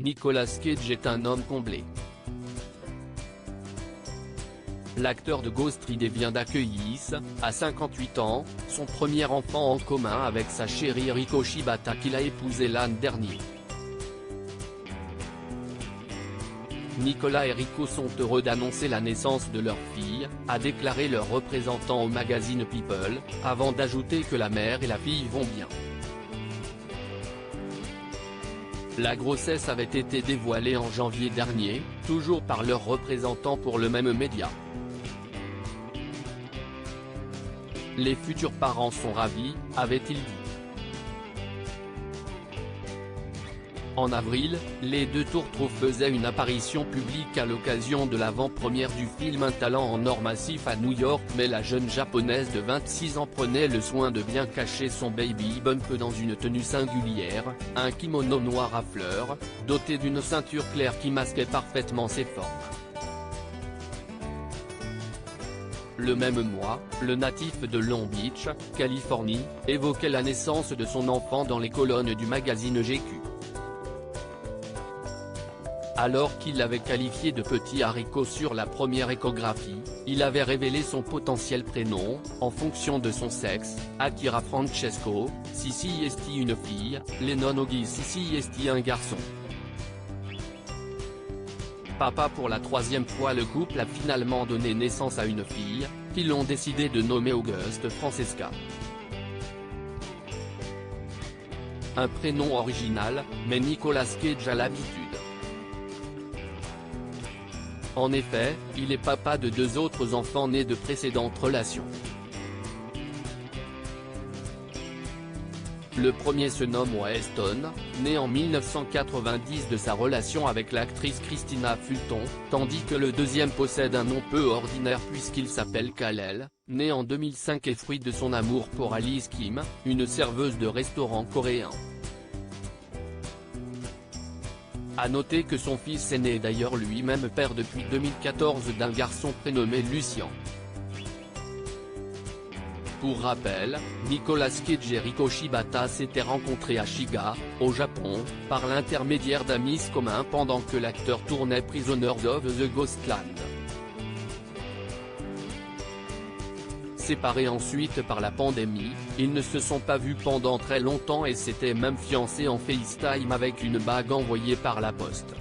Nicolas Cage est un homme comblé. L'acteur de Ghost Rider vient d'accueillir, à 58 ans, son premier enfant en commun avec sa chérie Riko Shibata qu'il a épousée l'an dernier. Nicolas et Riko sont heureux d'annoncer la naissance de leur fille, a déclaré leur représentant au magazine People, avant d'ajouter que la mère et la fille vont bien. La grossesse avait été dévoilée en janvier dernier, toujours par leur représentant pour le même média. Les futurs parents sont ravis, avait-il dit. En avril, les deux tourtereaux faisaient une apparition publique à l'occasion de l'avant-première du film Un talent en or massif à New York, mais la jeune japonaise de 26 ans prenait le soin de bien cacher son baby bump dans une tenue singulière, un kimono noir à fleurs, doté d'une ceinture claire qui masquait parfaitement ses formes. Le même mois, le natif de Long Beach, Californie, évoquait la naissance de son enfant dans les colonnes du magazine GQ. Alors qu'il l'avait qualifié de petit haricot sur la première échographie, il avait révélé son potentiel prénom, en fonction de son sexe, Akira Francesco, Sissi Esti une fille, Lennon Ogi Sissi Esti un garçon. Papa pour la troisième fois, le couple a finalement donné naissance à une fille, qu'ils ont décidé de nommer Auguste Francesca. Un prénom original, mais Nicolas Cage a l'habitude. En effet, il est papa de deux autres enfants nés de précédentes relations. Le premier se nomme Weston, né en 1990 de sa relation avec l'actrice Christina Fulton, tandis que le deuxième possède un nom peu ordinaire puisqu'il s'appelle Kal-el, né en 2005 et fruit de son amour pour Alice Kim, une serveuse de restaurant coréen. A noter que son fils aîné est d'ailleurs lui-même père depuis 2014 d'un garçon prénommé Lucien. Pour rappel, Nicolas Cage et Riko Shibata s'étaient rencontrés à Shiga, au Japon, par l'intermédiaire d'amis communs pendant que l'acteur tournait Prisoners of the Ghostland. Séparés ensuite par la pandémie, ils ne se sont pas vus pendant très longtemps et s'étaient même fiancés en FaceTime avec une bague envoyée par la poste.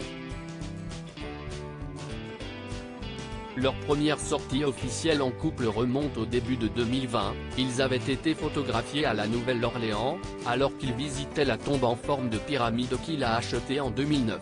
Leur première sortie officielle en couple remonte au début de 2020, ils avaient été photographiés à la Nouvelle-Orléans, alors qu'ils visitaient la tombe en forme de pyramide qu'il a achetée en 2009.